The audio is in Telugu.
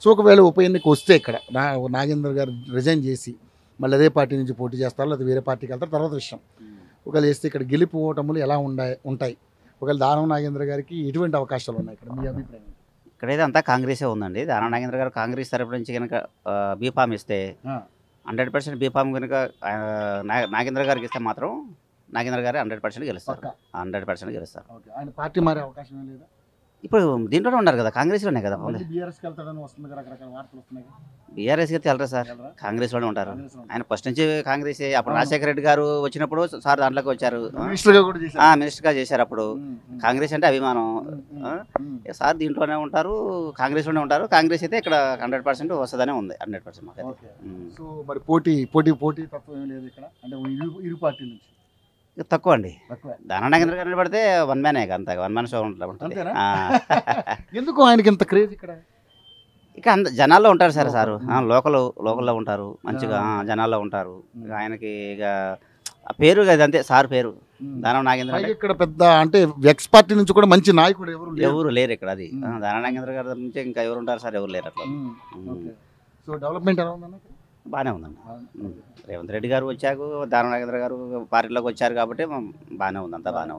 సో ఒకవేళ ఉప ఎన్నిక వస్తే ఇక్కడ నాగేంద్ర గారు రిజైన్ చేసి మళ్ళీ అదే పార్టీ నుంచి పోటీ చేస్తారో లేదా వేరే పార్టీకి వెళ్తారు తర్వాత విషయం. ఒకవేళ వేస్తే ఇక్కడ గెలుపు ఓటములు ఎలా ఉంటాయి, ఒకవేళ దానం నాగేంద్ర గారికి ఎటువంటి అవకాశాలు ఉన్నాయి ఇక్కడ మీ అభిప్రాయం? ఇక్కడైతే అంతా కాంగ్రెసే ఉందండి. దానం నాగేంద్ర గారు కాంగ్రెస్ తరపు నుంచి కనుక బీఫామ్ ఇస్తే 100% బీఫామ్ కనుక నాగేంద్ర గారికి ఇస్తే మాత్రం నాగేంద్ర గారు 100% గెలుస్తారు. 100% గెలుస్తారు. ఆయన పార్టీ మారే అవకాశం లేదా? ఇప్పుడు దీంట్లోనే ఉన్నారు కదా, కాంగ్రెస్లోనే కదా. బీఆర్ఎస్కి వెళ్తాడని వస్తుంది, రకరకాల వార్తలు వస్తున్నాయి. బీఆర్ఎస్కి అయితే వెళ్ళరా సార్, కాంగ్రెస్లోనే ఉంటారు. ఆయన ఫస్ట్ నుంచి కాంగ్రెస్. అప్పుడు రాజశేఖర రెడ్డి గారు వచ్చినప్పుడు సార్ దాంట్లోకి వచ్చారు, మినిస్టర్గా చేశారు. అప్పుడు కాంగ్రెస్ అంటే అభిమానం. సార్ దీంట్లోనే ఉంటారు, కాంగ్రెస్లోనే ఉంటారు. కాంగ్రెస్ అయితే ఇక్కడ 100% వస్తుందనే ఉంది. 100% మాకు. సో మరి పోటీ తత్వం ఏం లేదు ఇక్కడ, అంటే ఇరు పార్టీ నుంచి తక్కువ అండి. దానం నాగేంద్ర గారు నిలబడితే వన్ మ్యానే, అంత వన్ మ్యాన్ షో ఉంటుంది. ఎందుకు ఆయనకి ఇంత క్రేజ్ ఇక్కడ? ఇక జనాల్లో ఉంటారు సార్. లోకల్లో ఉంటారు, మంచిగా జనాల్లో ఉంటారు. ఆయనకి ఇక పేరు కదా, అంతే సార్ పేరు దానం నాగేంద్ర. ఇక్కడ పెద్ద అంటే ఎక్స్ పార్టీ నుంచి కూడా మంచి నాయకుడు ఎవరు లేరు ఇక్కడ. అది దానం నాగేంద్ర గారి నుంచి ఇంకా ఎవరు ఉంటారు సార్? ఎవరు లేరు అట్లా. సో డెవలప్మెంట్ ఎలా ఉందన్న? బాగానే ఉందండి. రేవంత్ రెడ్డి గారు వచ్చాక దానం నాగేంద్ర గారు పార్టీలోకి వచ్చారు కాబట్టి బాగానే ఉంది, అంతా బాగానే ఉంది.